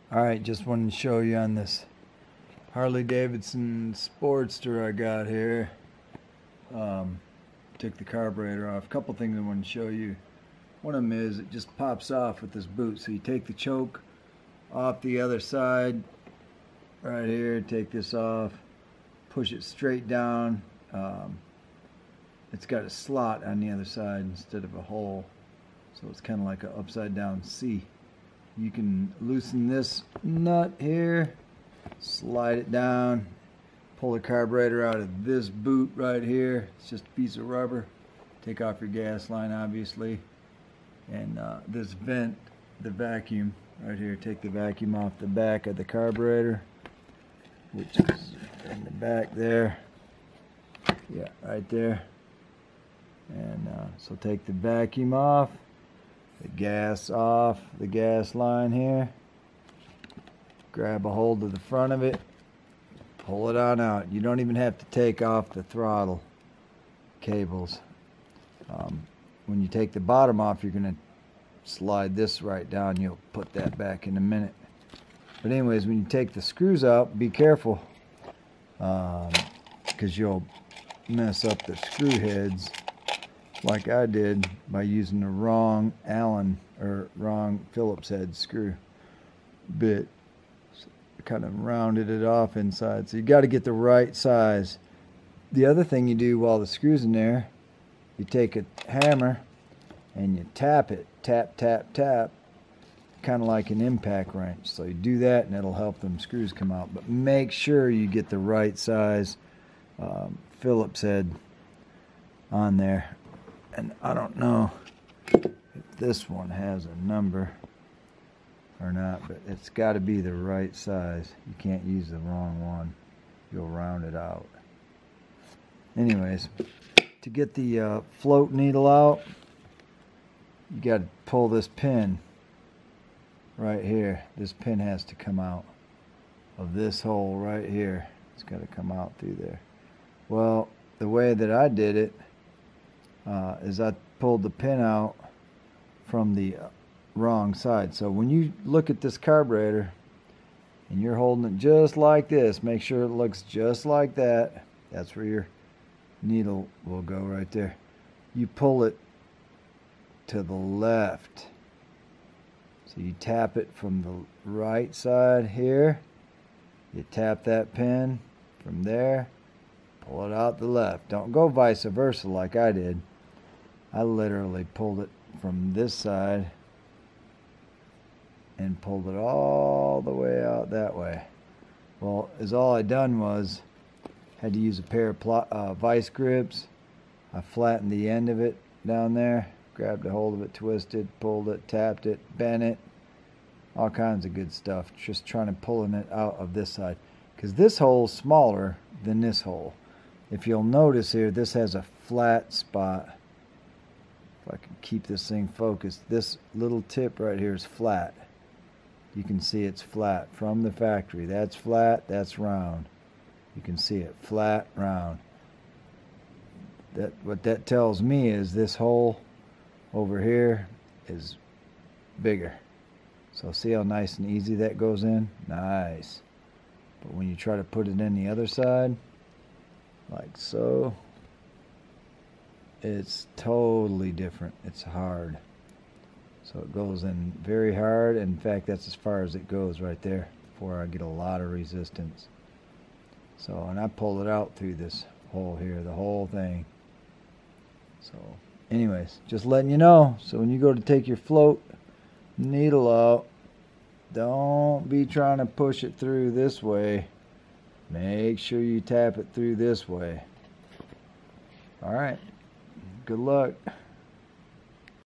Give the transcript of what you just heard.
Alright, just wanted to show you on this Harley Davidson Sportster I got here. Took the carburetor off. A couple things I want to show you. One of them is it just pops off with this boot. So you take the choke off the other side right here, take this off, push it straight down. It's got a slot on the other side instead of a hole, so it's kind of like an upside down C. You can loosen this nut here, slide it down, pull the carburetor out of this boot right here. It's just a piece of rubber. Take off your gas line, obviously, and this vent, the vacuum right here, take the vacuum off the back of the carburetor, which is in the back there. Yeah, right there. And so take the vacuum off, the gas off the gas line here, grab a hold of the front of it, pull it on out. You don't even have to take off the throttle cables. When you take the bottom off, you're going to slide this right down. You'll put that back in a minute. But anyways, when you take the screws out, be careful, because you'll mess up the screw heads like I did by using the wrong Allen or wrong Phillips head screw bit. So kind of rounded it off inside. So you got to get the right size. The other thing you do while the screw's in there, you take a hammer and you tap it, tap, tap, tap, kind of like an impact wrench. So you do that and it'll help them screws come out. But make sure you get the right size Phillips head on there. And I don't know if this one has a number or not, but it's got to be the right size. You can't use the wrong one. You'll round it out. Anyways, to get the float needle out, you got to pull this pin right here. This pin has to come out of this hole right here. It's got to come out through there. Well, the way that I did it is I pulled the pin out from the wrong side. So when you look at this carburetor and you're holding it just like this, make sure it looks just like that. That's where your needle will go right there. You pull it to the left. So you tap it from the right side here. You tap that pin from there. Pull it out the left. Don't go vice versa like I did. I literally pulled it from this side and pulled it all the way out that way. Well, all I done was had to use a pair of vice grips. I flattened the end of it down there, grabbed a hold of it, twisted, pulled it, tapped it, bent it, all kinds of good stuff. Just trying to pulling it out of this side, because this hole's smaller than this hole. If you'll notice here, this has a flat spot. If I can keep this thing focused, this little tip right here is flat. You can see it's flat from the factory. That's flat, that's round. You can see it, flat, round. What that tells me is this hole over here is bigger. So see how nice and easy that goes in? Nice. But when you try to put it in the other side, like so, it's totally different. It's hard. So it goes in very hard. In fact, that's as far as it goes right there before I get a lot of resistance. So, and I pulled it out through this hole here, the whole thing. So anyways, just letting you know. So when you go to take your float needle out, don't be trying to push it through this way. Make sure you tap it through this way. All right. Good luck.